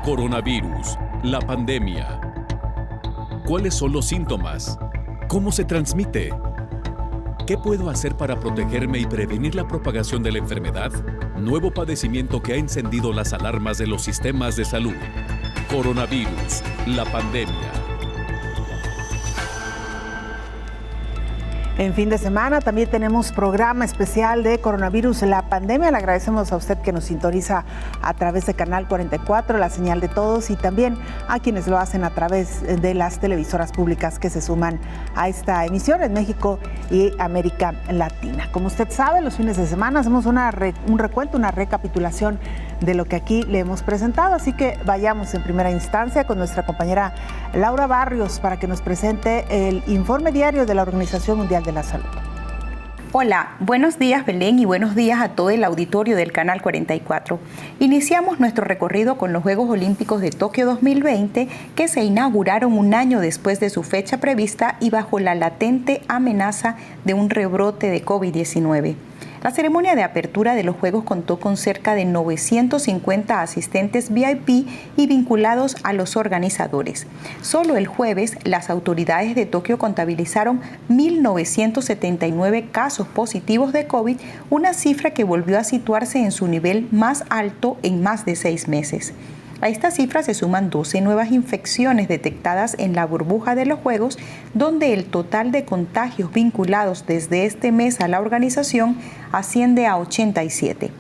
Coronavirus, la pandemia. ¿Cuáles son los síntomas? ¿Cómo se transmite? ¿Qué puedo hacer para protegerme y prevenir la propagación de la enfermedad? Nuevo padecimiento que ha encendido las alarmas de los sistemas de salud. Coronavirus, la pandemia. En fin de semana también tenemos programa especial de Coronavirus, la pandemia. Le agradecemos a usted que nos sintoniza a través de Canal 44, la señal de todos, y también a quienes lo hacen a través de las televisoras públicas que se suman a esta emisión en México y América Latina. Como usted sabe, los fines de semana hacemos un recuento, una recapitulación de lo que aquí le hemos presentado, así que vayamos en primera instancia con nuestra compañera Laura Barrios para que nos presente el informe diario de la Organización Mundial de la Salud. Hola, buenos días Belén y buenos días a todo el auditorio del Canal 44. Iniciamos nuestro recorrido con los Juegos Olímpicos de Tokio 2020 que se inauguraron un año después de su fecha prevista y bajo la latente amenaza de un rebrote de COVID-19. La ceremonia de apertura de los Juegos contó con cerca de 950 asistentes VIP y vinculados a los organizadores. Solo el jueves, las autoridades de Tokio contabilizaron 1.979 casos positivos de COVID, una cifra que volvió a situarse en su nivel más alto en más de 6 meses. A esta cifra se suman 12 nuevas infecciones detectadas en la burbuja de los Juegos, donde el total de contagios vinculados desde este mes a la organización asciende a 87.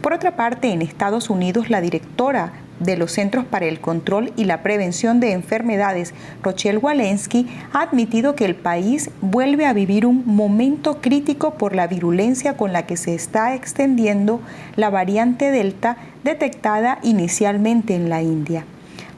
Por otra parte, en Estados Unidos, la directora de los Centros para el Control y la Prevención de Enfermedades, Rochelle Walensky, ha admitido que el país vuelve a vivir un momento crítico por la virulencia con la que se está extendiendo la variante Delta detectada inicialmente en la India.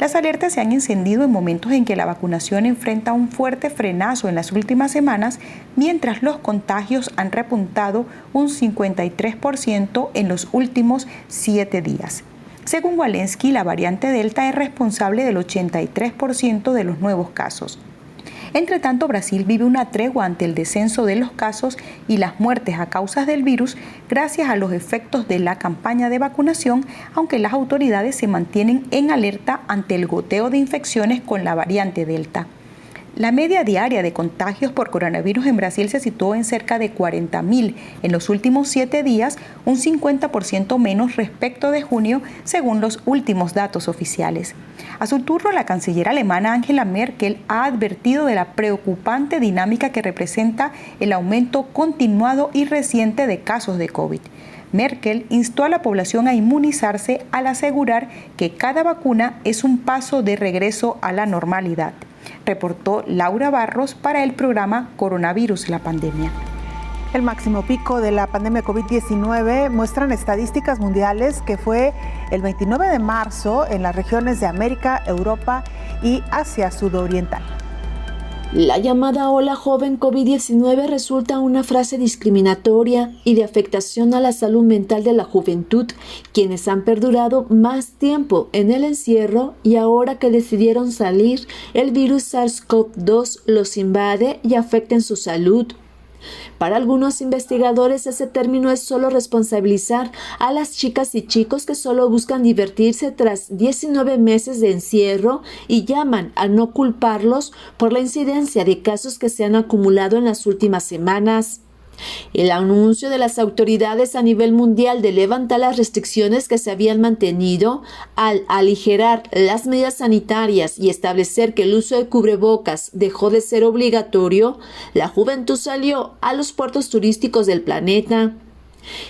Las alertas se han encendido en momentos en que la vacunación enfrenta un fuerte frenazo en las últimas semanas, mientras los contagios han repuntado un 53% en los últimos 7 días. Según Walensky, la variante Delta es responsable del 83% de los nuevos casos. Entre tanto, Brasil vive una tregua ante el descenso de los casos y las muertes a causa del virus gracias a los efectos de la campaña de vacunación, aunque las autoridades se mantienen en alerta ante el goteo de infecciones con la variante Delta. La media diaria de contagios por coronavirus en Brasil se situó en cerca de 40.000 en los últimos 7 días, un 50% menos respecto de junio, según los últimos datos oficiales. A su turno, la canciller alemana Angela Merkel ha advertido de la preocupante dinámica que representa el aumento continuado y reciente de casos de COVID. Merkel instó a la población a inmunizarse al asegurar que cada vacuna es un paso de regreso a la normalidad. Reportó Laura Barros para el programa Coronavirus, la pandemia. El máximo pico de la pandemia COVID-19 muestran estadísticas mundiales que fue el 29 de marzo en las regiones de América, Europa y Asia Sudoriental. La llamada ola joven COVID-19 resulta una frase discriminatoria y de afectación a la salud mental de la juventud, quienes han perdurado más tiempo en el encierro y ahora que decidieron salir, el virus SARS-CoV-2 los invade y afecta en su salud. Para algunos investigadores, ese término es solo responsabilizar a las chicas y chicos que solo buscan divertirse tras 19 meses de encierro y llaman a no culparlos por la incidencia de casos que se han acumulado en las últimas semanas. El anuncio de las autoridades a nivel mundial de levantar las restricciones que se habían mantenido al aligerar las medidas sanitarias y establecer que el uso de cubrebocas dejó de ser obligatorio, la juventud salió a los puertos turísticos del planeta.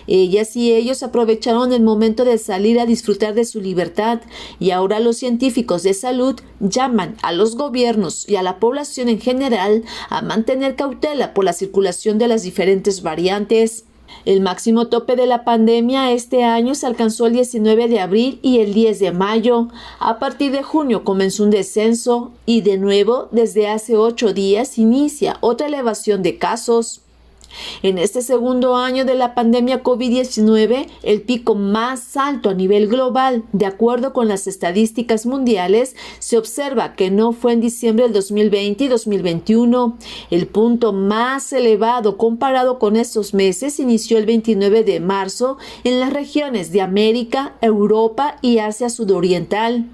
Ellas y ellos aprovecharon el momento de salir a disfrutar de su libertad y ahora los científicos de salud llaman a los gobiernos y a la población en general a mantener cautela por la circulación de las diferentes variantes. El máximo tope de la pandemia este año se alcanzó el 19 de abril y el 10 de mayo. A partir de junio comenzó un descenso y de nuevo desde hace 8 días inicia otra elevación de casos. En este segundo año de la pandemia COVID-19, el pico más alto a nivel global, de acuerdo con las estadísticas mundiales, se observa que no fue en diciembre del 2020 y 2021. El punto más elevado comparado con estos meses inició el 29 de marzo en las regiones de América, Europa y Asia Sudoriental.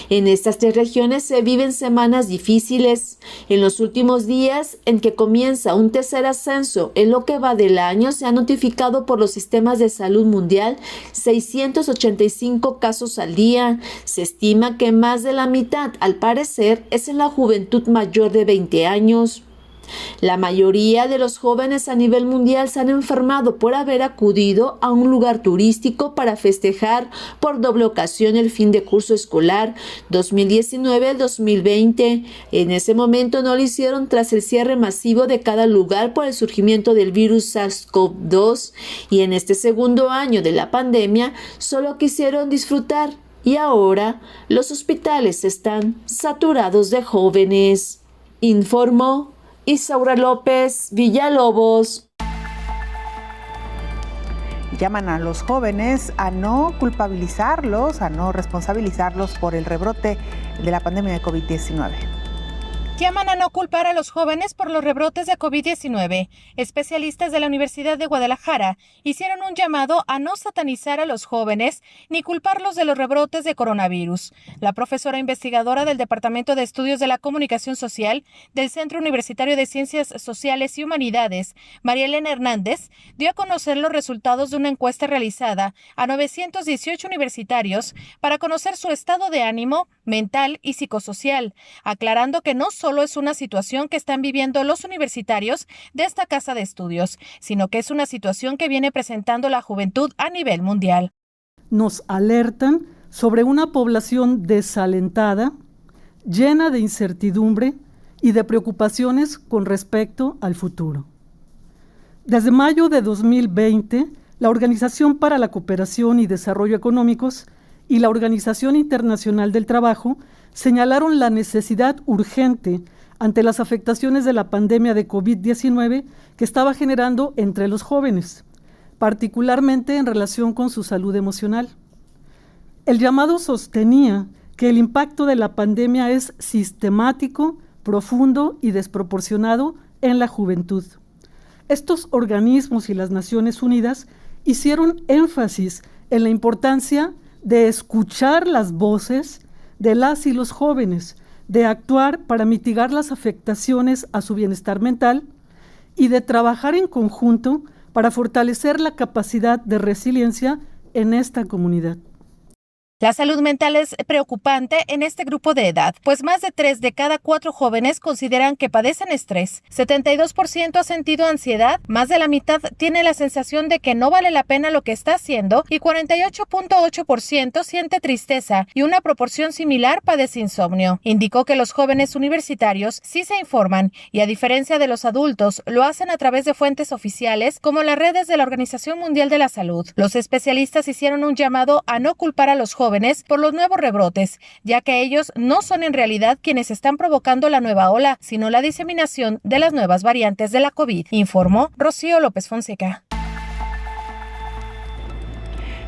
En estas 3 regiones se viven semanas difíciles. En los últimos días, en que comienza un tercer ascenso en lo que va del año, se han notificado por los sistemas de salud mundial 685 casos al día. Se estima que más de la mitad, al parecer, es en la juventud mayor de 20 años. La mayoría de los jóvenes a nivel mundial se han enfermado por haber acudido a un lugar turístico para festejar por doble ocasión el fin de curso escolar 2019-2020. En ese momento no lo hicieron tras el cierre masivo de cada lugar por el surgimiento del virus SARS-CoV-2, y en este segundo año de la pandemia solo quisieron disfrutar, y ahora los hospitales están saturados de jóvenes. Informó Isaura López Villalobos. Llaman a los jóvenes a no culpabilizarlos, a no responsabilizarlos por el rebrote de la pandemia de COVID-19. Llaman a no culpar a los jóvenes por los rebrotes de COVID-19. Especialistas de la Universidad de Guadalajara hicieron un llamado a no satanizar a los jóvenes ni culparlos de los rebrotes de coronavirus. La profesora investigadora del Departamento de Estudios de la Comunicación Social del Centro Universitario de Ciencias Sociales y Humanidades, María Elena Hernández, dio a conocer los resultados de una encuesta realizada a 918 universitarios para conocer su estado de ánimo mental y psicosocial, aclarando que no solo es una situación que están viviendo los universitarios de esta casa de estudios, sino que es una situación que viene presentando la juventud a nivel mundial. Nos alertan sobre una población desalentada, llena de incertidumbre y de preocupaciones con respecto al futuro. Desde mayo de 2020, la Organización para la Cooperación y Desarrollo Económicos y la Organización Internacional del Trabajo señalaron la necesidad urgente ante las afectaciones de la pandemia de COVID-19 que estaba generando entre los jóvenes, particularmente en relación con su salud emocional. El llamado sostenía que el impacto de la pandemia es sistemático, profundo y desproporcionado en la juventud. Estos organismos y las Naciones Unidas hicieron énfasis en la importancia de escuchar las voces de las y los jóvenes, de actuar para mitigar las afectaciones a su bienestar mental y de trabajar en conjunto para fortalecer la capacidad de resiliencia en esta comunidad. La salud mental es preocupante en este grupo de edad, pues más de 3 de cada 4 jóvenes consideran que padecen estrés. 72% ha sentido ansiedad, más de la mitad tiene la sensación de que no vale la pena lo que está haciendo y 48.8% siente tristeza y una proporción similar padece insomnio. Indicó que los jóvenes universitarios sí se informan y, a diferencia de los adultos, lo hacen a través de fuentes oficiales como las redes de la Organización Mundial de la Salud. Los especialistas hicieron un llamado a no culpar a los jóvenes por los nuevos rebrotes, ya que ellos no son en realidad quienes están provocando la nueva ola, sino la diseminación de las nuevas variantes de la COVID, informó Rocío López Fonseca.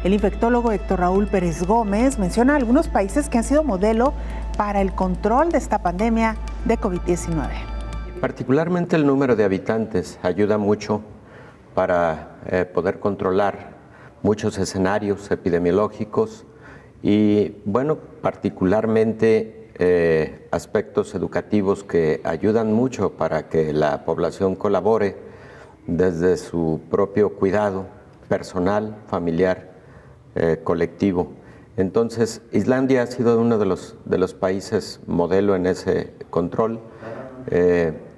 El infectólogo Héctor Raúl Pérez Gómez menciona algunos países que han sido modelo para el control de esta pandemia de COVID-19. Particularmente el número de habitantes ayuda mucho para poder controlar muchos escenarios epidemiológicos y, bueno, particularmente aspectos educativos que ayudan mucho para que la población colabore desde su propio cuidado personal, familiar, colectivo. Entonces, Islandia ha sido uno de los países modelo en ese control.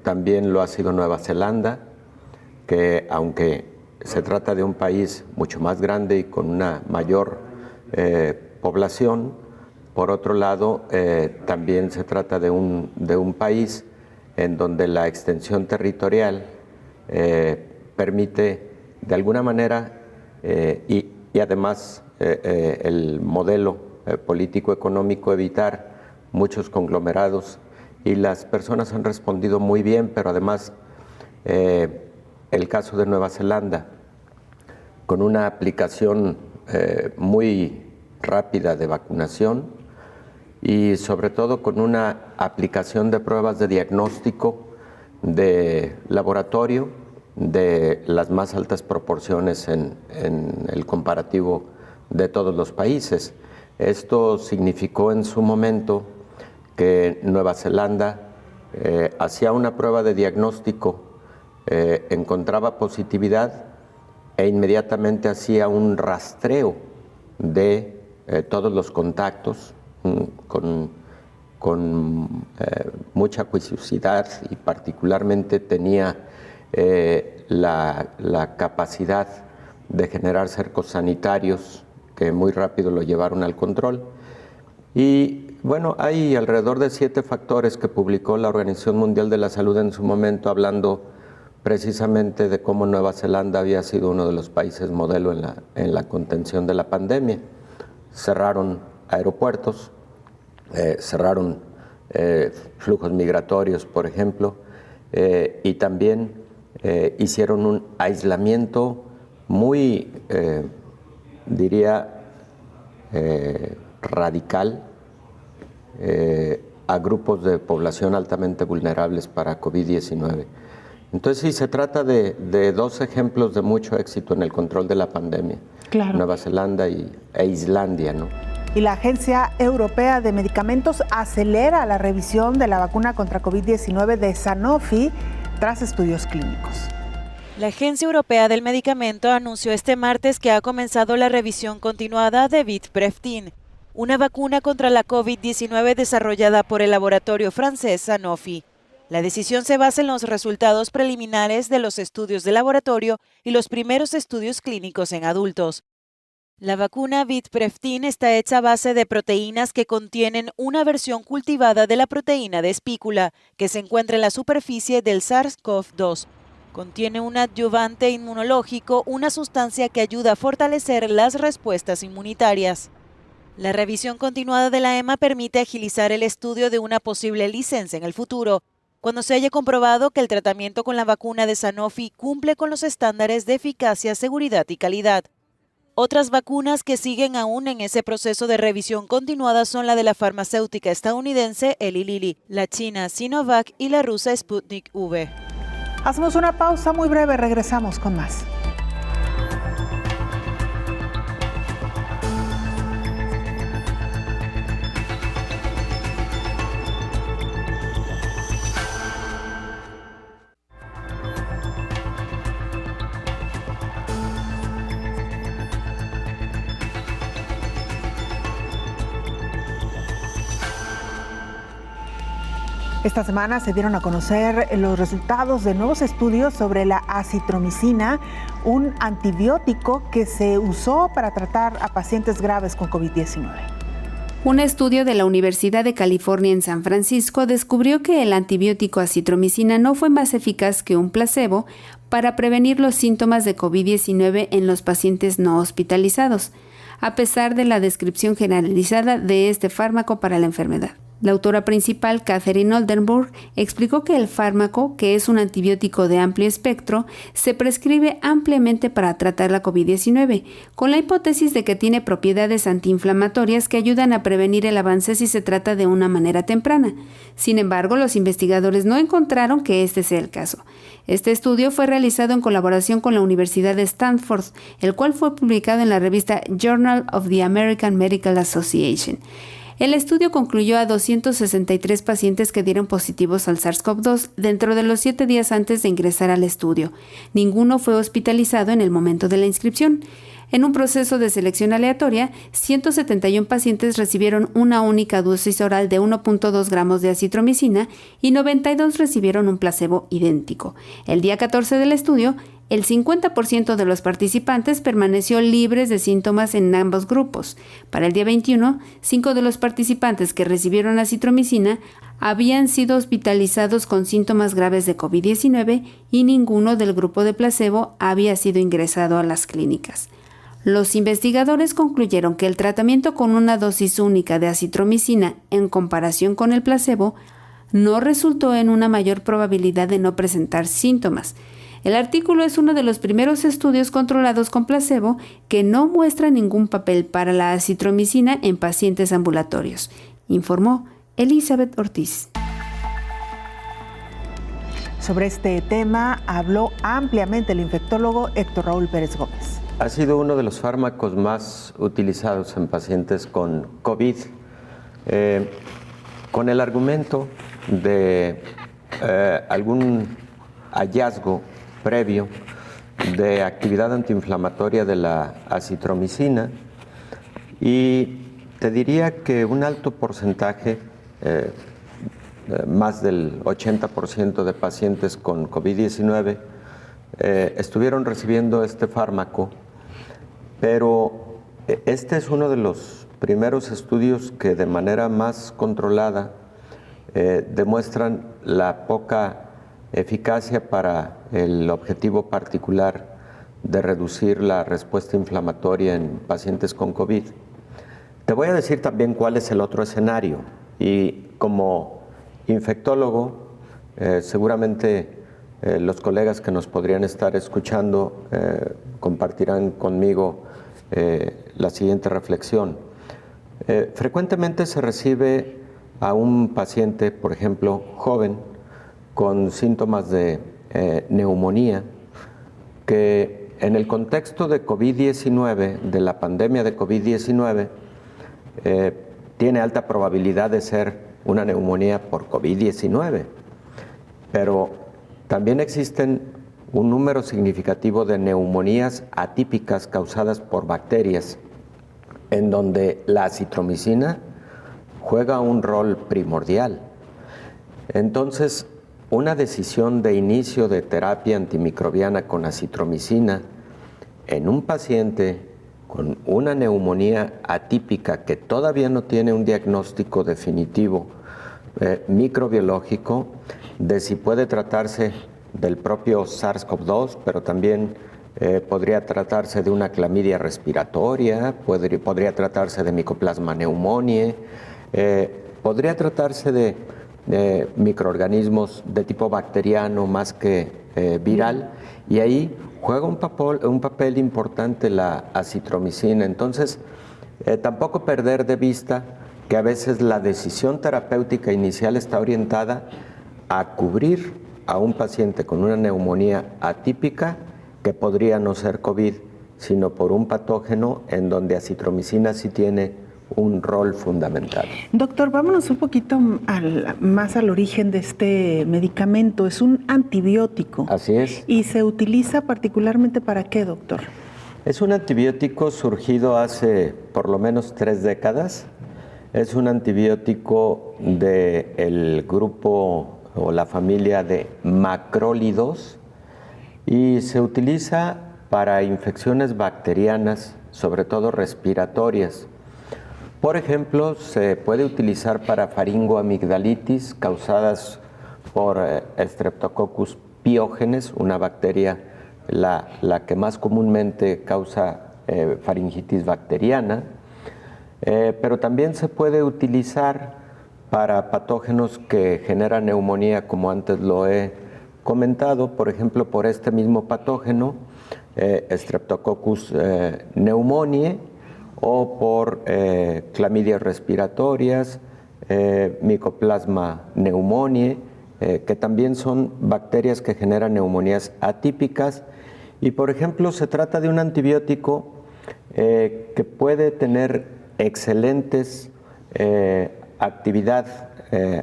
También lo ha sido Nueva Zelanda, que aunque se trata de un país mucho más grande y con una mayor población, por otro lado, también se trata de un país en donde la extensión territorial permite de alguna manera y además el modelo político-económico evitar muchos conglomerados, y las personas han respondido muy bien, pero además el caso de Nueva Zelanda, con una aplicación muy rápida de vacunación y sobre todo con una aplicación de pruebas de diagnóstico de laboratorio de las más altas proporciones en el comparativo de todos los países. Esto significó en su momento que Nueva Zelanda hacía una prueba de diagnóstico, encontraba positividad e inmediatamente hacía un rastreo de todos los contactos con mucha juiciosidad, y particularmente tenía la capacidad de generar cercos sanitarios que muy rápido lo llevaron al control. Y bueno, hay alrededor de 7 factores que publicó la Organización Mundial de la Salud en su momento, hablando precisamente de cómo Nueva Zelanda había sido uno de los países modelo en la contención de la pandemia. Cerraron aeropuertos, cerraron flujos migratorios, por ejemplo, y también hicieron un aislamiento muy, diría, radical a grupos de población altamente vulnerables para COVID-19. Entonces sí, se trata de 2 ejemplos de mucho éxito en el control de la pandemia. Claro. Nueva Zelanda e Islandia, ¿no? Y la Agencia Europea de Medicamentos acelera la revisión de la vacuna contra COVID-19 de Sanofi tras estudios clínicos. La Agencia Europea del Medicamento anunció este martes que ha comenzado la revisión continuada de Vitreftin, una vacuna contra la COVID-19 desarrollada por el laboratorio francés Sanofi. La decisión se basa en los resultados preliminares de los estudios de laboratorio y los primeros estudios clínicos en adultos. La vacuna Vitreftin está hecha a base de proteínas que contienen una versión cultivada de la proteína de espícula, que se encuentra en la superficie del SARS-CoV-2. Contiene un adyuvante inmunológico, una sustancia que ayuda a fortalecer las respuestas inmunitarias. La revisión continuada de la EMA permite agilizar el estudio de una posible licencia en el futuro, cuando se haya comprobado que el tratamiento con la vacuna de Sanofi cumple con los estándares de eficacia, seguridad y calidad. Otras vacunas que siguen aún en ese proceso de revisión continuada son la de la farmacéutica estadounidense Eli Lilly, la china Sinovac y la rusa Sputnik V. Hacemos una pausa muy breve, regresamos con más. Esta semana se dieron a conocer los resultados de nuevos estudios sobre la acitromicina, un antibiótico que se usó para tratar a pacientes graves con COVID-19. Un estudio de la Universidad de California en San Francisco descubrió que el antibiótico acitromicina no fue más eficaz que un placebo para prevenir los síntomas de COVID-19 en los pacientes no hospitalizados, a pesar de la descripción generalizada de este fármaco para la enfermedad. La autora principal, Catherine Oldenburg, explicó que el fármaco, que es un antibiótico de amplio espectro, se prescribe ampliamente para tratar la COVID-19, con la hipótesis de que tiene propiedades antiinflamatorias que ayudan a prevenir el avance si se trata de una manera temprana. Sin embargo, los investigadores no encontraron que este sea el caso. Este estudio fue realizado en colaboración con la Universidad de Stanford, el cual fue publicado en la revista Journal of the American Medical Association. El estudio concluyó a 263 pacientes que dieron positivos al SARS-CoV-2 dentro de los 7 días antes de ingresar al estudio. Ninguno fue hospitalizado en el momento de la inscripción. En un proceso de selección aleatoria, 171 pacientes recibieron una única dosis oral de 1.2 gramos de acitromicina y 92 recibieron un placebo idéntico. El día 14 del estudio, el 50% de los participantes permaneció libres de síntomas en ambos grupos. Para el día 21, 5 de los participantes que recibieron acitromicina habían sido hospitalizados con síntomas graves de COVID-19 y ninguno del grupo de placebo había sido ingresado a las clínicas. Los investigadores concluyeron que el tratamiento con una dosis única de acitromicina en comparación con el placebo no resultó en una mayor probabilidad de no presentar síntomas. El artículo es uno de los primeros estudios controlados con placebo que no muestra ningún papel para la acitromicina en pacientes ambulatorios, informó Elizabeth Ortiz. Sobre este tema habló ampliamente el infectólogo Héctor Raúl Pérez Gómez. Ha sido uno de los fármacos más utilizados en pacientes con COVID, con el argumento de algún hallazgo previo de actividad antiinflamatoria de la acitromicina, y te diría que un alto porcentaje, más del 80% de pacientes con COVID-19 estuvieron recibiendo este fármaco, pero este es uno de los primeros estudios que de manera más controlada demuestran la poca eficacia para el objetivo particular de reducir la respuesta inflamatoria en pacientes con COVID. Te voy a decir también cuál es el otro escenario, y como infectólogo, seguramente los colegas que nos podrían estar escuchando compartirán conmigo la siguiente reflexión. Frecuentemente se recibe a un paciente, por ejemplo, joven, con síntomas de neumonía, que en el contexto de COVID-19, de la pandemia de COVID-19, tiene alta probabilidad de ser una neumonía por COVID-19, pero también existen un número significativo de neumonías atípicas causadas por bacterias, en donde la acitromicina juega un rol primordial. Entonces, una decisión de inicio de terapia antimicrobiana con acitromicina en un paciente con una neumonía atípica que todavía no tiene un diagnóstico definitivo microbiológico de si puede tratarse del propio SARS-CoV-2, pero también podría tratarse de una clamidia respiratoria, podría tratarse de Mycoplasma pneumoniae, podría tratarse de microorganismos de tipo bacteriano más que viral, y ahí juega un papel importante la acitromicina. Entonces, tampoco perder de vista que a veces la decisión terapéutica inicial está orientada a cubrir a un paciente con una neumonía atípica que podría no ser COVID, sino por un patógeno en donde acitromicina sí tiene un rol fundamental. Doctor, vámonos un poquito más al origen de este medicamento. Es un antibiótico. Así es. ¿Y se utiliza particularmente para qué, doctor? Es un antibiótico surgido hace por lo menos 3 décadas. Es un antibiótico del grupo o la familia de macrólidos y se utiliza para infecciones bacterianas, sobre todo respiratorias. Por ejemplo, se puede utilizar para faringoamigdalitis causadas por Streptococcus pyogenes, una bacteria la que más comúnmente causa faringitis bacteriana, pero también se puede utilizar para patógenos que generan neumonía, como antes lo he comentado, por ejemplo, por este mismo patógeno, Streptococcus pneumoniae, o por clamidias respiratorias, Mycoplasma pneumoniae, que también son bacterias que generan neumonías atípicas. Y, por ejemplo, se trata de un antibiótico que puede tener excelentes actividad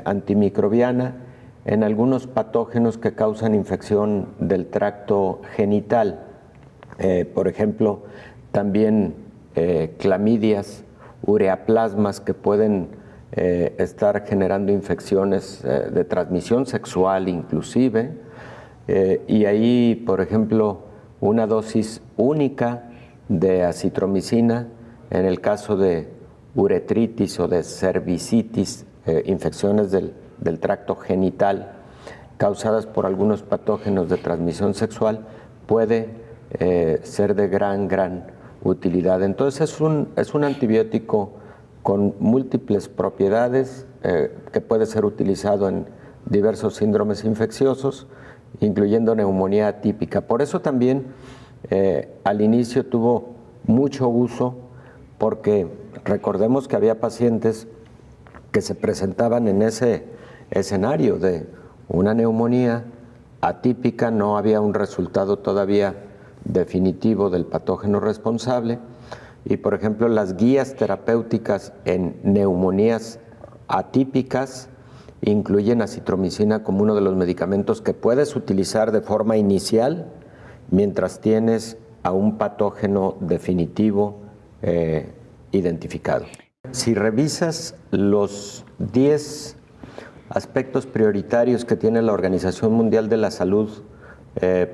antimicrobiana en algunos patógenos que causan infección del tracto genital. Por ejemplo, también clamidias, ureaplasmas que pueden estar generando infecciones de transmisión sexual inclusive, y ahí, por ejemplo, una dosis única de acitromicina en el caso de uretritis o de cervicitis, infecciones del tracto genital causadas por algunos patógenos de transmisión sexual, puede ser de gran utilidad. Entonces es un antibiótico con múltiples propiedades que puede ser utilizado en diversos síndromes infecciosos, incluyendo neumonía atípica. Por eso también al inicio tuvo mucho uso, porque recordemos que había pacientes que se presentaban en ese escenario de una neumonía atípica, no había un resultado todavía definitivo del patógeno responsable. Y, por ejemplo, las guías terapéuticas en neumonías atípicas incluyen acitromicina como uno de los medicamentos que puedes utilizar de forma inicial mientras tienes a un patógeno definitivo identificado. Si revisas los 10 aspectos prioritarios que tiene la Organización Mundial de la Salud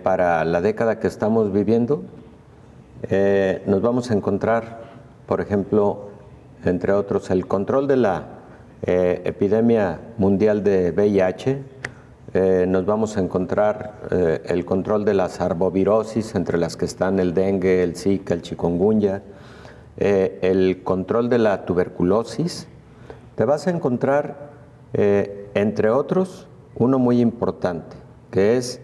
para la década que estamos viviendo, nos vamos a encontrar, por ejemplo, entre otros, el control de la epidemia mundial de VIH, nos vamos a encontrar el control de las arbovirosis, entre las que están el dengue, el zika, el chikungunya, el control de la tuberculosis. Te vas a encontrar, entre otros, uno muy importante, que es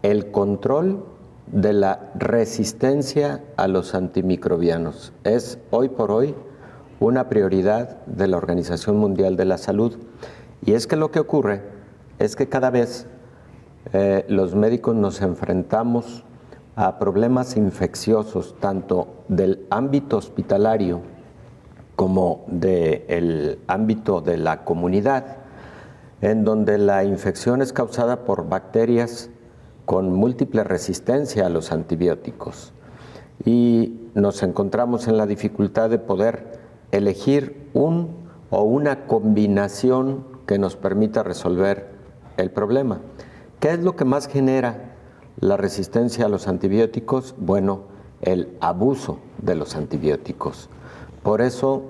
el control de la resistencia a los antimicrobianos. Es hoy por hoy una prioridad de la Organización Mundial de la Salud. Y es que lo que ocurre es que cada vez los médicos nos enfrentamos a problemas infecciosos, tanto del ámbito hospitalario como del ámbito de la comunidad, en donde la infección es causada por bacterias con múltiple resistencia a los antibióticos. Y nos encontramos en la dificultad de poder elegir un o una combinación que nos permita resolver el problema. ¿Qué es lo que más genera la resistencia a los antibióticos? Bueno, el abuso de los antibióticos. Por eso,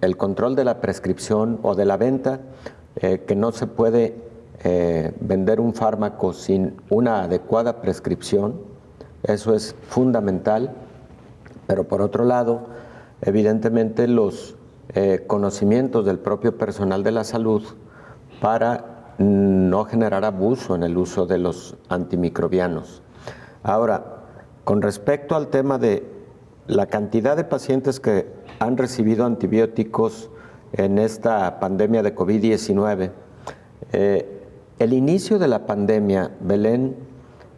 el control de la prescripción o de la venta, que no se puede vender un fármaco sin una adecuada prescripción, eso es fundamental. Pero por otro lado, evidentemente los conocimientos del propio personal de la salud para no generar abuso en el uso de los antimicrobianos. Ahora, con respecto al tema de la cantidad de pacientes que han recibido antibióticos en esta pandemia de COVID-19, el inicio de la pandemia, Belén,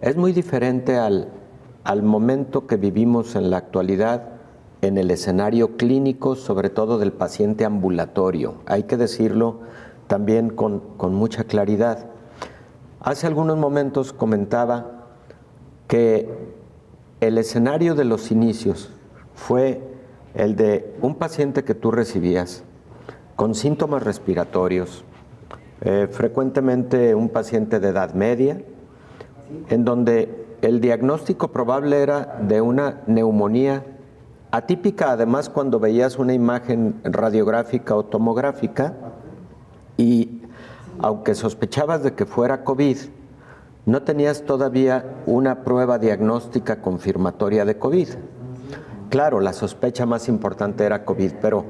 es muy diferente al momento que vivimos en la actualidad en el escenario clínico, sobre todo del paciente ambulatorio. Hay que decirlo también con mucha claridad. Hace algunos momentos comentaba que el escenario de los inicios fue el de un paciente que tú recibías con síntomas respiratorios, frecuentemente un paciente de edad media, en donde el diagnóstico probable era de una neumonía atípica, además cuando veías una imagen radiográfica o tomográfica, y aunque sospechabas de que fuera COVID, no tenías todavía una prueba diagnóstica confirmatoria de COVID. Claro, la sospecha más importante era COVID, pero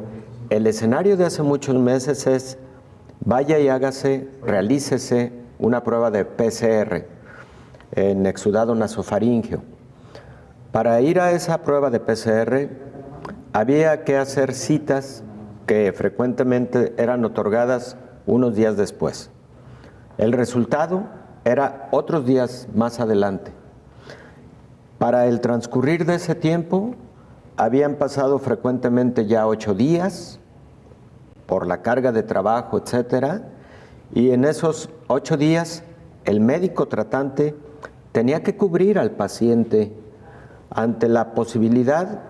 el escenario de hace muchos meses es: vaya y realícese una prueba de PCR en exudado nasofaríngeo. Para ir a esa prueba de PCR había que hacer citas que frecuentemente eran otorgadas unos días después. El resultado era otros días más adelante. Para el transcurrir de ese tiempo habían pasado frecuentemente ya 8 días por la carga de trabajo, etcétera, y en esos 8 días el médico tratante tenía que cubrir al paciente ante la posibilidad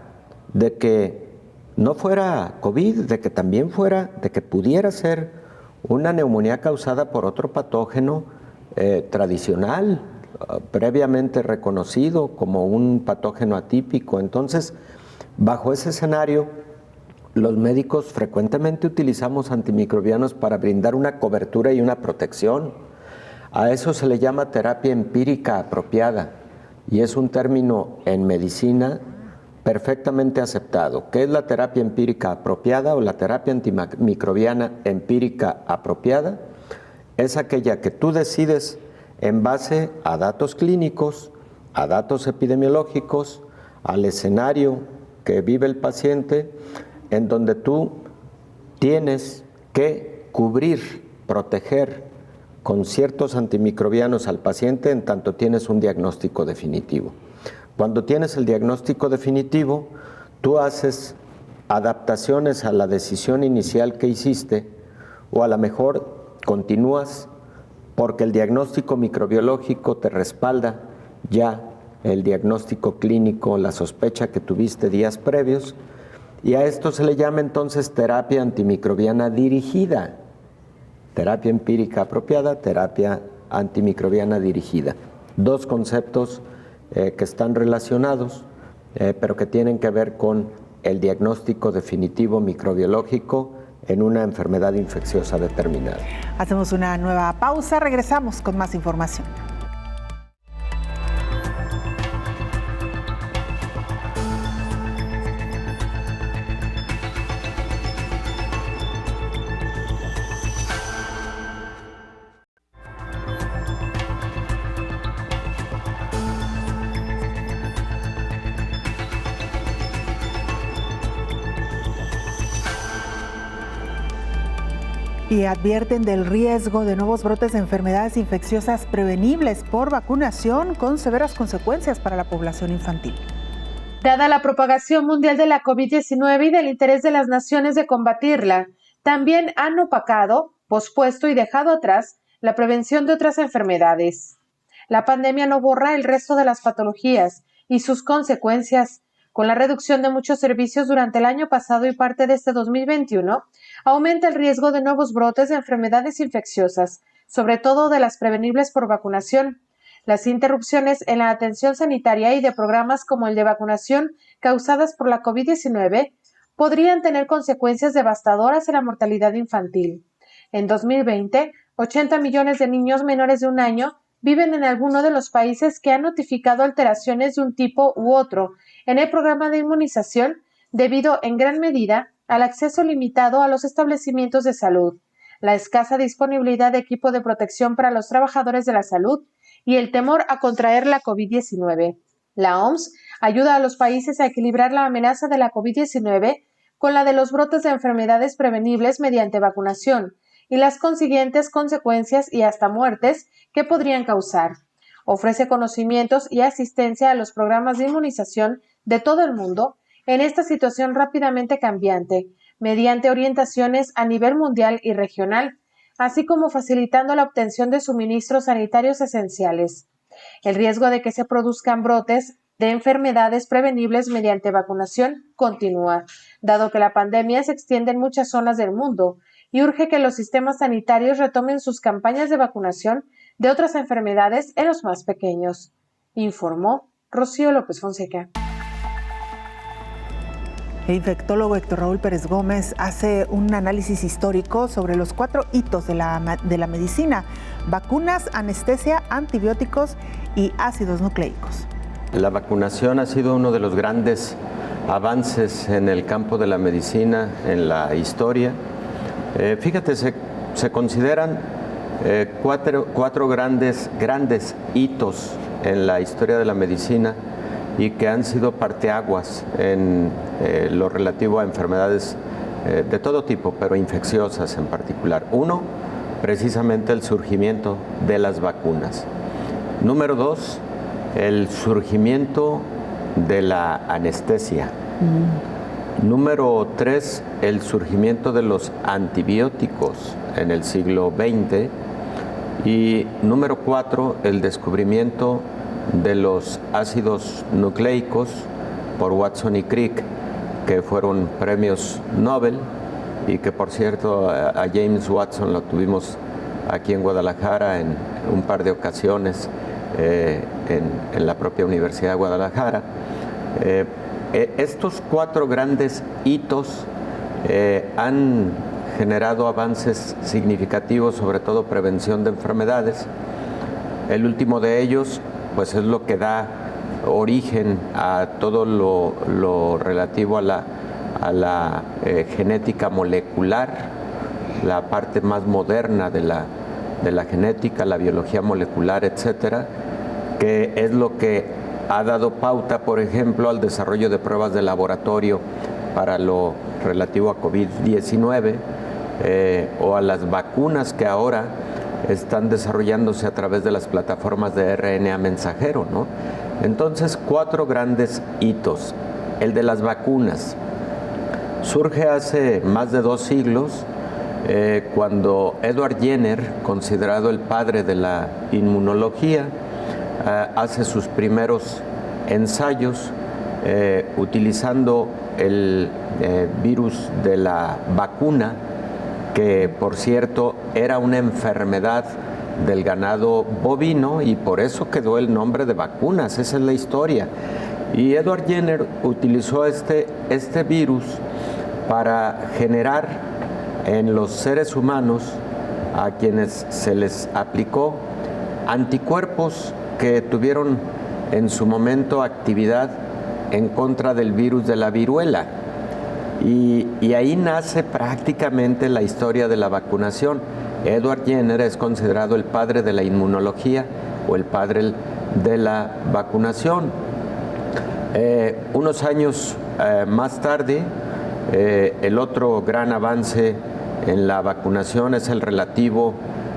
de que no fuera COVID, de que pudiera ser una neumonía causada por otro patógeno tradicional, previamente reconocido como un patógeno atípico. Entonces, bajo ese escenario, los médicos frecuentemente utilizamos antimicrobianos para brindar una cobertura y una protección. A eso se le llama terapia empírica apropiada, y es un término en medicina perfectamente aceptado. ¿Qué es la terapia empírica apropiada o la terapia antimicrobiana empírica apropiada? Es aquella que tú decides en base a datos clínicos, a datos epidemiológicos, al escenario que vive el paciente, en donde tú tienes que cubrir, proteger con ciertos antimicrobianos al paciente en tanto tienes un diagnóstico definitivo. Cuando tienes el diagnóstico definitivo, tú haces adaptaciones a la decisión inicial que hiciste o a lo mejor continúas porque el diagnóstico microbiológico te respalda ya el diagnóstico clínico, la sospecha que tuviste días previos, y a esto se le llama entonces terapia antimicrobiana dirigida, terapia empírica apropiada, terapia antimicrobiana dirigida. Dos conceptos que están relacionados, pero que tienen que ver con el diagnóstico definitivo microbiológico en una enfermedad infecciosa determinada. Hacemos una nueva pausa, regresamos con más información. Y advierten del riesgo de nuevos brotes de enfermedades infecciosas prevenibles por vacunación con severas consecuencias para la población infantil. Dada la propagación mundial de la COVID-19 y del interés de las naciones de combatirla, también han opacado, pospuesto y dejado atrás la prevención de otras enfermedades. La pandemia no borra el resto de las patologías y sus consecuencias. Con la reducción de muchos servicios durante el año pasado y parte de este 2021, aumenta el riesgo de nuevos brotes de enfermedades infecciosas, sobre todo de las prevenibles por vacunación. Las interrupciones en la atención sanitaria y de programas como el de vacunación causadas por la COVID-19 podrían tener consecuencias devastadoras en la mortalidad infantil. En 2020, 80 millones de niños menores de un año viven en alguno de los países que han notificado alteraciones de un tipo u otro en el programa de inmunización debido en gran medida al acceso limitado a los establecimientos de salud, la escasa disponibilidad de equipo de protección para los trabajadores de la salud y el temor a contraer la COVID-19. La OMS ayuda a los países a equilibrar la amenaza de la COVID-19 con la de los brotes de enfermedades prevenibles mediante vacunación y las consiguientes consecuencias y hasta muertes que podrían causar. Ofrece conocimientos y asistencia a los programas de inmunización de todo el mundo en esta situación rápidamente cambiante, mediante orientaciones a nivel mundial y regional, así como facilitando la obtención de suministros sanitarios esenciales. El riesgo de que se produzcan brotes de enfermedades prevenibles mediante vacunación continúa, dado que la pandemia se extiende en muchas zonas del mundo y urge que los sistemas sanitarios retomen sus campañas de vacunación de otras enfermedades en los más pequeños, informó Rocío López Fonseca. El infectólogo Héctor Raúl Pérez Gómez hace un análisis histórico sobre los 4 hitos de la medicina: vacunas, anestesia, antibióticos y ácidos nucleicos. La vacunación ha sido uno de los grandes avances en el campo de la medicina en la historia. Fíjate, se consideran cuatro grandes hitos en la historia de la medicina y que han sido parteaguas en lo relativo a enfermedades de todo tipo, pero infecciosas en particular. Uno, precisamente el surgimiento de las vacunas. Número 2, el surgimiento de la anestesia. Número 3, el surgimiento de los antibióticos en el siglo XX. Y número 4, el descubrimiento de los ácidos nucleicos por Watson y Crick, que fueron premios Nobel y que, por cierto, a James Watson lo tuvimos aquí en Guadalajara en un par de ocasiones en la propia Universidad de Guadalajara. Estos 4 grandes hitos han generado avances significativos, sobre todo prevención de enfermedades. El último de ellos, pues, es lo que da origen a todo lo relativo a la genética molecular, la parte más moderna de la genética, la biología molecular, etcétera, que es lo que ha dado pauta, por ejemplo, al desarrollo de pruebas de laboratorio para lo relativo a COVID-19 o a las vacunas que ahora están desarrollándose a través de las plataformas de RNA mensajero, ¿no? Entonces, 4 grandes hitos. El de las vacunas. Surge hace más de 2 siglos, cuando Edward Jenner, considerado el padre de la inmunología, hace sus primeros ensayos utilizando el virus de la vacuna, que por cierto era una enfermedad del ganado bovino y por eso quedó el nombre de vacunas, esa es la historia. Y Edward Jenner utilizó este virus para generar en los seres humanos, a quienes se les aplicó, anticuerpos que tuvieron en su momento actividad en contra del virus de la viruela. Y ahí nace prácticamente la historia de la vacunación. Edward Jenner es considerado el padre de la inmunología o el padre de la vacunación. Unos años más tarde, el otro gran avance en la vacunación es el relativo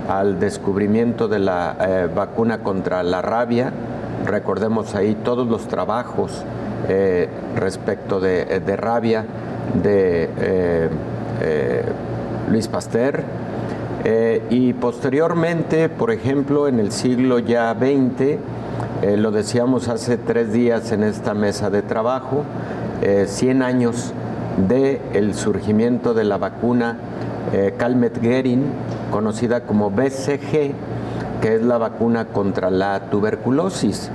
al descubrimiento de la vacuna contra la rabia. Recordemos ahí todos los trabajos respecto de rabia de Luis Pasteur. Y posteriormente, por ejemplo, en el siglo ya XX, lo decíamos hace 3 días en esta mesa de trabajo, 100 años del surgimiento de la vacuna Calmette-Guerin, conocida como BCG, que es la vacuna contra la tuberculosis.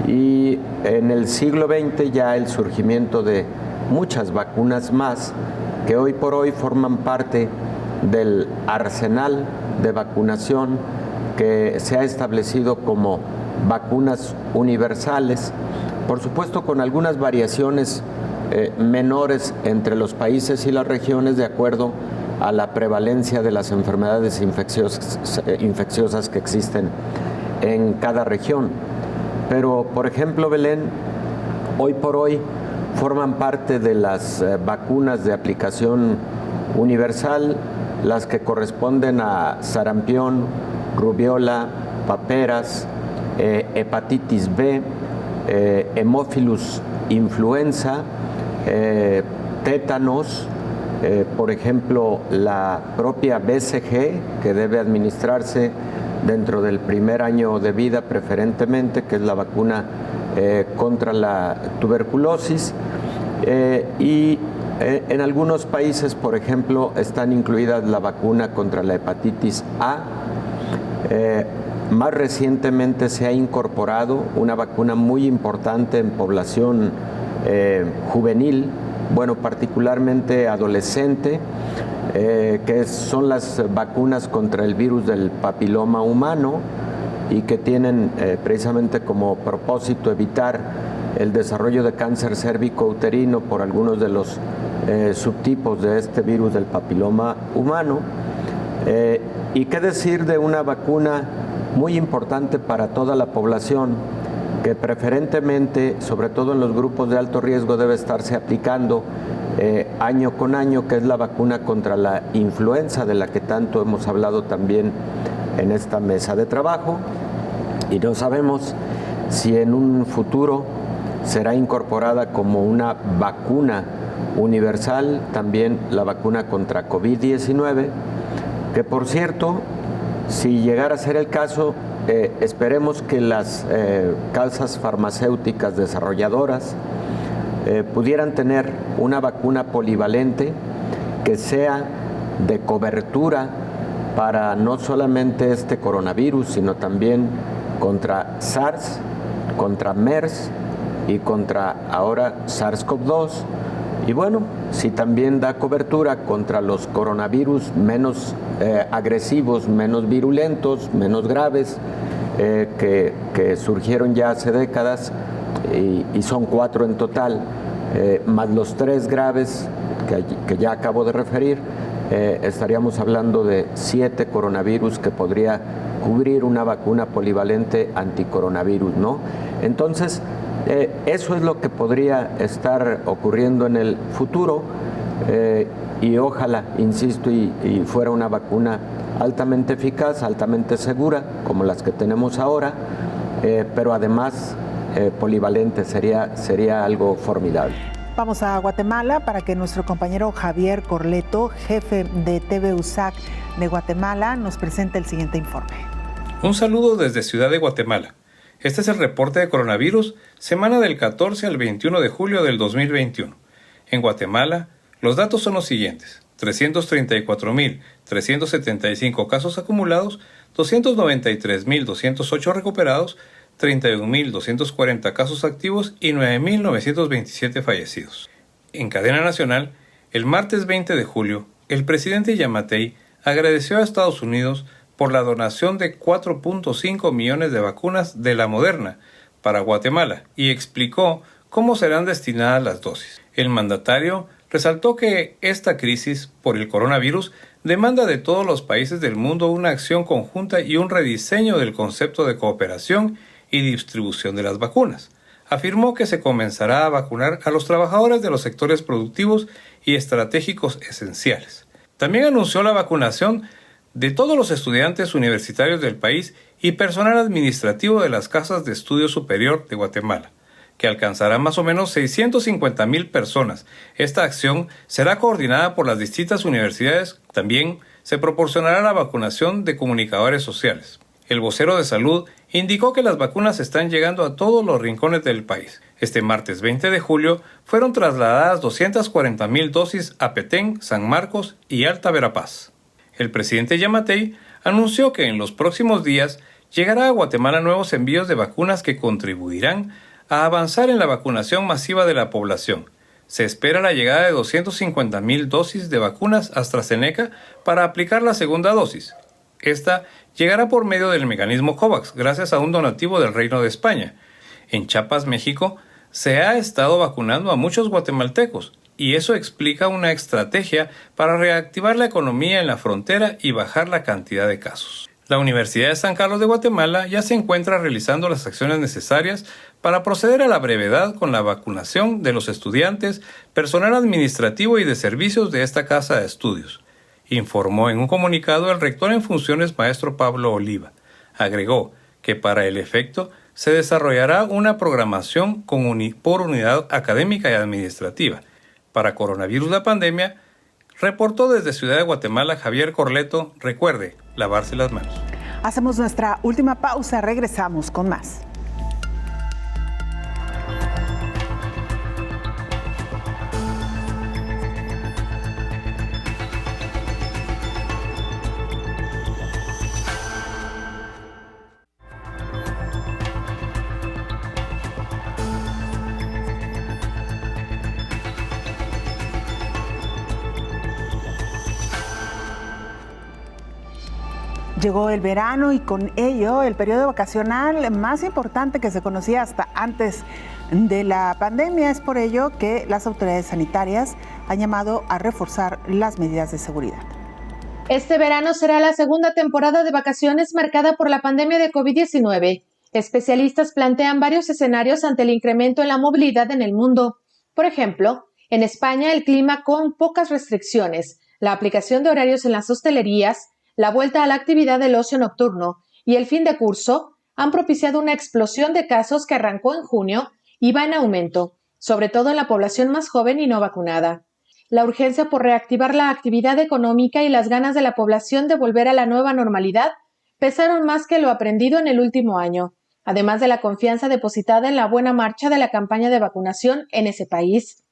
Y en el siglo XX ya el surgimiento de muchas vacunas más que hoy por hoy forman parte del arsenal de vacunación que se ha establecido como vacunas universales, por supuesto con algunas variaciones menores entre los países y las regiones de acuerdo a la prevalencia de las enfermedades infecciosas que existen en cada región. Pero, por ejemplo, Belén, hoy por hoy forman parte de las vacunas de aplicación universal las que corresponden a sarampión, rubiola, paperas, hepatitis B, hemófilus influenza, tétanos, por ejemplo, la propia BCG, que debe administrarse dentro del primer año de vida preferentemente, que es la vacuna contra la tuberculosis, y en algunos países, por ejemplo, están incluidas la vacuna contra la hepatitis A. Más recientemente se ha incorporado una vacuna muy importante en población juvenil, bueno, particularmente adolescente, que son las vacunas contra el virus del papiloma humano y que tienen precisamente como propósito evitar el desarrollo de cáncer cérvico-uterino por algunos de los subtipos de este virus del papiloma humano. Y qué decir de una vacuna muy importante para toda la población, que preferentemente, sobre todo en los grupos de alto riesgo, debe estarse aplicando año con año, que es la vacuna contra la influenza, de la que tanto hemos hablado también en esta mesa de trabajo. Y no sabemos si en un futuro será incorporada como una vacuna universal también la vacuna contra COVID-19, que por cierto, si llegara a ser el caso, esperemos que las casas farmacéuticas desarrolladoras pudieran tener una vacuna polivalente que sea de cobertura para no solamente este coronavirus, sino también contra SARS, contra MERS y contra ahora SARS-CoV-2. Y bueno, si también da cobertura contra los coronavirus menos agresivos, menos virulentos, menos graves, que surgieron ya hace décadas, y son 4 en total, más los 3 graves que ya acabo de referir, estaríamos hablando de 7 coronavirus que podría cubrir una vacuna polivalente anticoronavirus, ¿no? Entonces, eso es lo que podría estar ocurriendo en el futuro, y ojalá, insisto, y fuera una vacuna altamente eficaz, altamente segura, como las que tenemos ahora, pero además polivalente, sería algo formidable. Vamos a Guatemala para que nuestro compañero Javier Corleto, jefe de TV USAC de Guatemala, nos presente el siguiente informe. Un saludo desde Ciudad de Guatemala. Este es el reporte de coronavirus, semana del 14 al 21 de julio del 2021. En Guatemala, los datos son los siguientes: 334.375 casos acumulados, 293.208 recuperados, 31.240 casos activos y 9.927 fallecidos. En cadena nacional, el martes 20 de julio, el presidente Yamatei agradeció a Estados Unidos por la donación de 4.5 millones de vacunas de la Moderna para Guatemala y explicó cómo serán destinadas las dosis. El mandatario resaltó que esta crisis por el coronavirus demanda de todos los países del mundo una acción conjunta y un rediseño del concepto de cooperación y distribución de las vacunas. Afirmó que se comenzará a vacunar a los trabajadores de los sectores productivos y estratégicos esenciales. También anunció la vacunación de todos los estudiantes universitarios del país y personal administrativo de las casas de estudio superior de Guatemala, que alcanzará más o menos 650,000 personas. Esta acción será coordinada por las distintas universidades. También se proporcionará la vacunación de comunicadores sociales. El vocero de salud indicó que las vacunas están llegando a todos los rincones del país. Este martes 20 de julio fueron trasladadas 240,000 dosis a Petén, San Marcos y Alta Verapaz. El presidente Yamatei anunció que en los próximos días llegará a Guatemala nuevos envíos de vacunas que contribuirán a avanzar en la vacunación masiva de la población. Se espera la llegada de 250,000 dosis de vacunas AstraZeneca para aplicar la segunda dosis. Esta llegará por medio del mecanismo COVAX, gracias a un donativo del Reino de España. En Chiapas, México, se ha estado vacunando a muchos guatemaltecos, y eso explica una estrategia para reactivar la economía en la frontera y bajar la cantidad de casos. La Universidad de San Carlos de Guatemala ya se encuentra realizando las acciones necesarias para proceder a la brevedad con la vacunación de los estudiantes, personal administrativo y de servicios de esta casa de estudios, informó en un comunicado el rector en funciones, maestro Pablo Oliva. Agregó que para el efecto se desarrollará una programación por unidad académica y administrativa. Para Coronavirus la Pandemia, reportó desde Ciudad de Guatemala Javier Corleto. Recuerde, lavarse las manos. Hacemos nuestra última pausa, regresamos con más. Llegó el verano y con ello el periodo vacacional más importante que se conocía hasta antes de la pandemia. Es por ello que las autoridades sanitarias han llamado a reforzar las medidas de seguridad. Este verano será la segunda temporada de vacaciones marcada por la pandemia de COVID-19. Especialistas plantean varios escenarios ante el incremento en la movilidad en el mundo. Por ejemplo, en España el clima con pocas restricciones, la aplicación de horarios en las hostelerías, la vuelta a la actividad del ocio nocturno y el fin de curso han propiciado una explosión de casos que arrancó en junio y va en aumento, sobre todo en la población más joven y no vacunada. La urgencia por reactivar la actividad económica y las ganas de la población de volver a la nueva normalidad pesaron más que lo aprendido en el último año, además de la confianza depositada en la buena marcha de la campaña de vacunación en ese país.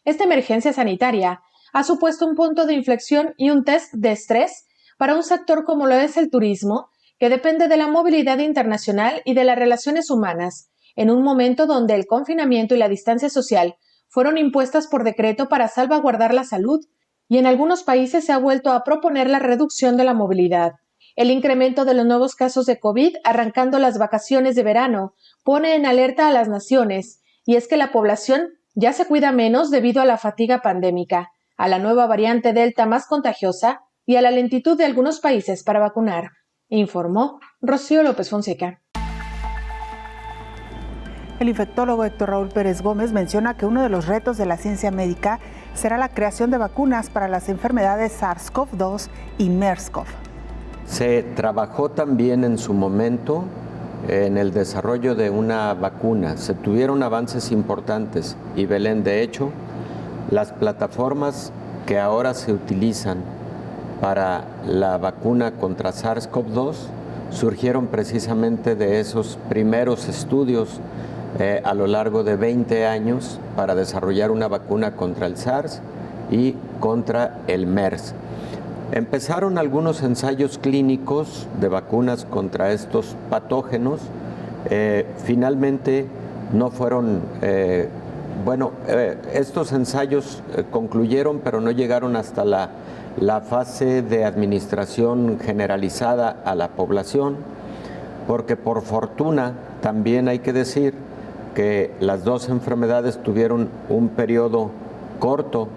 Esta emergencia sanitaria ha supuesto un punto de inflexión y un test de estrés para un sector como lo es el turismo, que depende de la movilidad internacional y de las relaciones humanas, en un momento donde el confinamiento y la distancia social fueron impuestas por decreto para salvaguardar la salud, y en algunos países se ha vuelto a proponer la reducción de la movilidad. El incremento de los nuevos casos de COVID arrancando las vacaciones de verano pone en alerta a las naciones, y es que la población ya se cuida menos debido a la fatiga pandémica, a la nueva variante Delta más contagiosa y a la lentitud de algunos países para vacunar, informó Rocío López Fonseca. El infectólogo Héctor Raúl Pérez Gómez menciona que uno de los retos de la ciencia médica será la creación de vacunas para las enfermedades SARS-CoV-2 y MERS-CoV. Se trabajó también en su momento en el desarrollo de una vacuna. Se tuvieron avances importantes y, Belén, de hecho, las plataformas que ahora se utilizan para la vacuna contra SARS-CoV-2 surgieron precisamente de esos primeros estudios a lo largo de 20 años para desarrollar una vacuna contra el SARS y contra el MERS. Empezaron algunos ensayos clínicos de vacunas contra estos patógenos. Finalmente no fueron, estos ensayos concluyeron, pero no llegaron hasta la fase de administración generalizada a la población, porque por fortuna también hay que decir que las dos enfermedades tuvieron un periodo corto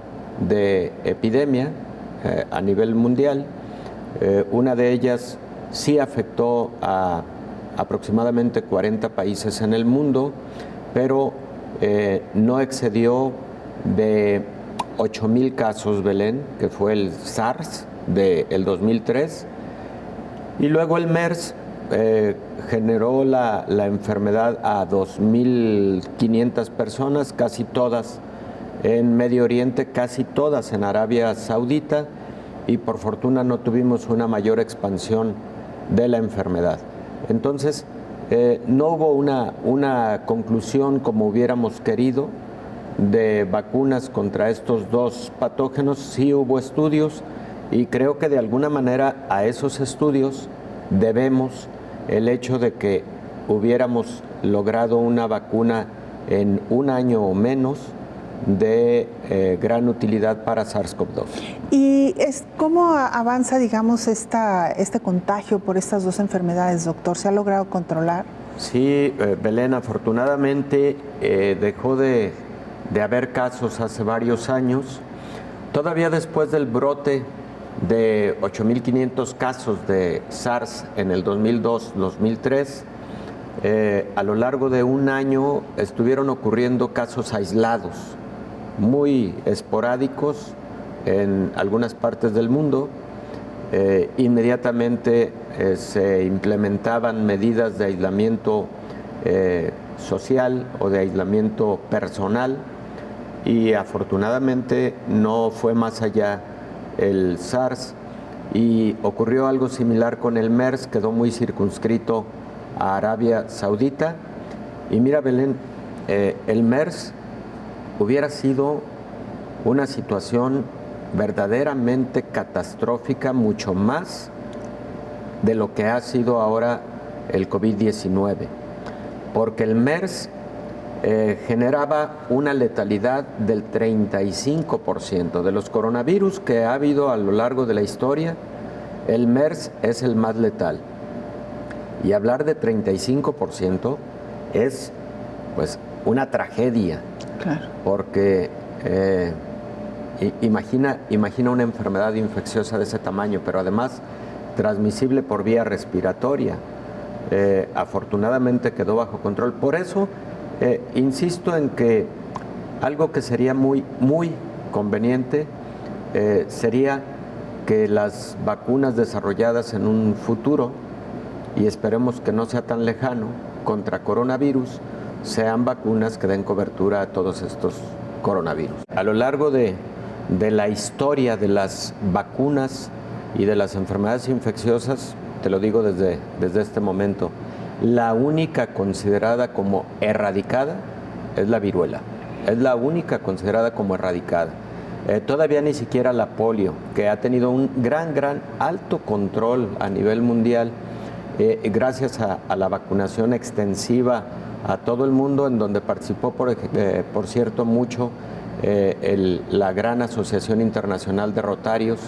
de epidemia a nivel mundial. Una de ellas sí afectó a aproximadamente 40 países en el mundo, pero no excedió de 8,000 casos, Belén, que fue el SARS del 2003. Y luego el MERS generó la enfermedad a 2,500 personas, casi todas en Medio Oriente, casi todas en Arabia Saudita, y por fortuna no tuvimos una mayor expansión de la enfermedad. Entonces, no hubo una conclusión como hubiéramos querido de vacunas contra estos dos patógenos. Sí hubo estudios y creo que de alguna manera a esos estudios debemos el hecho de que hubiéramos logrado una vacuna en un año o menos de gran utilidad para SARS-CoV-2. ¿Y cómo avanza, digamos, este contagio por estas dos enfermedades, doctor? ¿Se ha logrado controlar? Sí, Belén, afortunadamente dejó de haber casos hace varios años. Todavía después del brote de 8,500 casos de SARS en el 2002-2003, a lo largo de un año estuvieron ocurriendo casos aislados, muy esporádicos en algunas partes del mundo. Inmediatamente se implementaban medidas de aislamiento social o de aislamiento personal y afortunadamente no fue más allá el SARS y ocurrió algo similar con el MERS, quedó muy circunscrito a Arabia Saudita. Y mira, Belén, el MERS hubiera sido una situación verdaderamente catastrófica, mucho más de lo que ha sido ahora el COVID-19, porque el MERS generaba una letalidad del 35%. De los coronavirus que ha habido a lo largo de la historia, el MERS es el más letal. Y hablar de 35% es pues una tragedia. Claro. Porque imagina una enfermedad infecciosa de ese tamaño, pero además transmisible por vía respiratoria. Afortunadamente quedó bajo control. Por eso insisto en que algo que sería muy, muy conveniente sería que las vacunas desarrolladas en un futuro, y esperemos que no sea tan lejano, contra coronavirus, sean vacunas que den cobertura a todos estos coronavirus. A lo largo de la historia de las vacunas y de las enfermedades infecciosas, te lo digo desde este momento, la única considerada como erradicada es la viruela. Es la única considerada como erradicada. Todavía ni siquiera la polio, que ha tenido un gran alto control a nivel mundial, gracias a la vacunación extensiva a todo el mundo, en donde participó, por cierto, mucho la gran Asociación Internacional de Rotarios,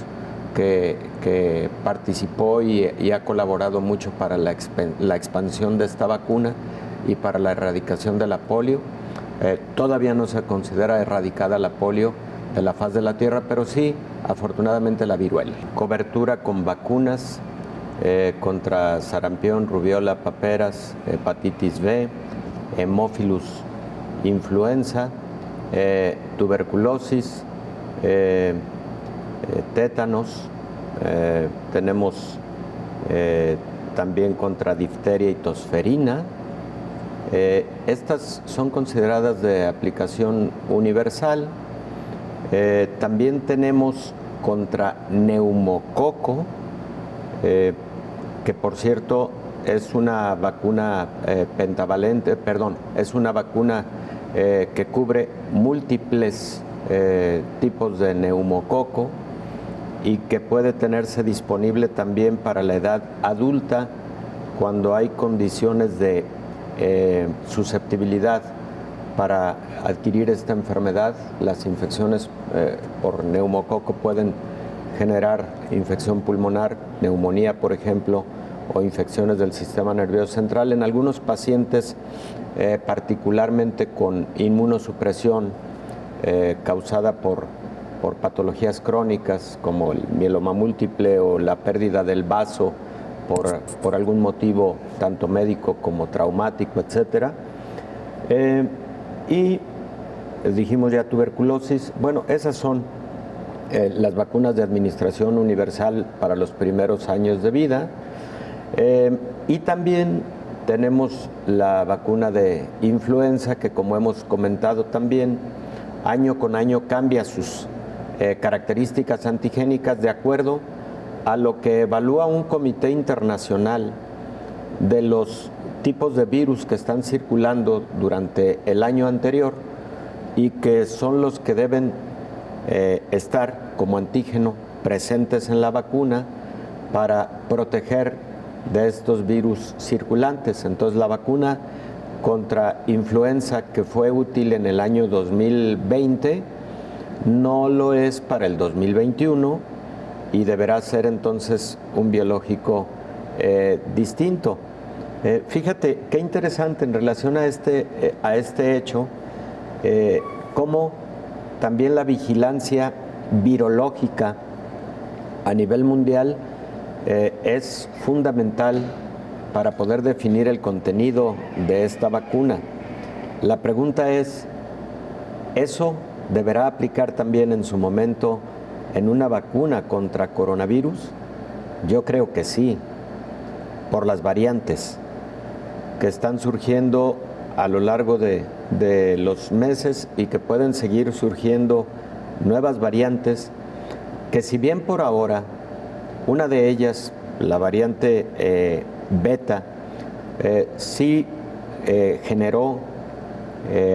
que participó y ha colaborado mucho para la expansión de esta vacuna y para la erradicación de la polio. Todavía no se considera erradicada la polio de la faz de la Tierra, pero sí, afortunadamente, la viruela. Cobertura con vacunas contra sarampión, rubiola, paperas, hepatitis B, hemófilus influenza, tuberculosis, tétanos, tenemos también contra difteria y tosferina. Estas son consideradas de aplicación universal. También tenemos contra neumococo, que por cierto es una vacuna pentavalente, es una vacuna que cubre múltiples tipos de neumococo y que puede tenerse disponible también para la edad adulta cuando hay condiciones de susceptibilidad para adquirir esta enfermedad. Las infecciones por neumococo pueden generar infección pulmonar, neumonía, por ejemplo, o infecciones del sistema nervioso central. En algunos pacientes, particularmente con inmunosupresión causada por patologías crónicas como el mieloma múltiple o la pérdida del vaso por algún motivo tanto médico como traumático, etcétera. Y dijimos ya tuberculosis. Bueno, esas son las vacunas de administración universal para los primeros años de vida. Y también tenemos la vacuna de influenza, que como hemos comentado también, año con año cambia sus características antigénicas de acuerdo a lo que evalúa un comité internacional de los tipos de virus que están circulando durante el año anterior y que son los que deben estar como antígeno presentes en la vacuna para proteger de estos virus circulantes. Entonces, la vacuna contra influenza que fue útil en el año 2020 no lo es para el 2021 y deberá ser entonces un biológico distinto. Fíjate qué interesante en relación a este hecho, cómo también la vigilancia virológica a nivel mundial es fundamental para poder definir el contenido de esta vacuna. La pregunta es, ¿eso deberá aplicar también en su momento en una vacuna contra coronavirus? Yo creo que sí, por las variantes que están surgiendo a lo largo de los meses y que pueden seguir surgiendo nuevas variantes que, si bien por ahora una de ellas, la variante beta, sí generó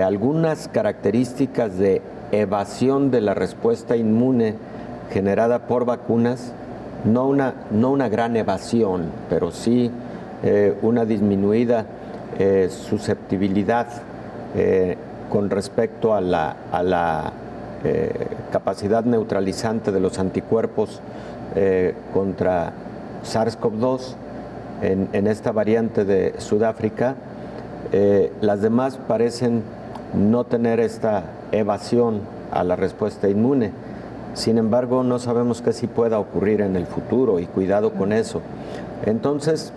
algunas características de evasión de la respuesta inmune generada por vacunas, no una gran evasión, pero sí una disminuida susceptibilidad con respecto a la capacidad neutralizante de los anticuerpos contra SARS-CoV-2 en esta variante de Sudáfrica. Las demás parecen no tener esta evasión a la respuesta inmune. Sin embargo, no sabemos qué sí pueda ocurrir en el futuro y cuidado con eso. Entonces,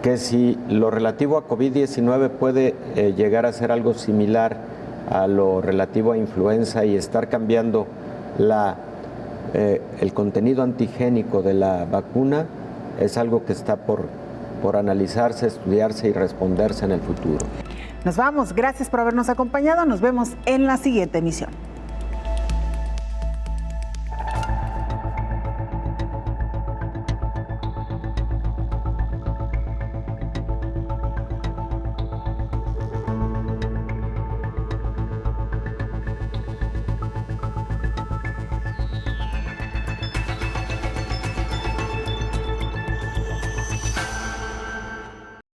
que si lo relativo a COVID-19 puede llegar a ser algo similar a lo relativo a influenza y estar cambiando el contenido antigénico de la vacuna, es algo que está por analizarse, estudiarse y responderse en el futuro. Nos vamos, gracias por habernos acompañado, nos vemos en la siguiente emisión.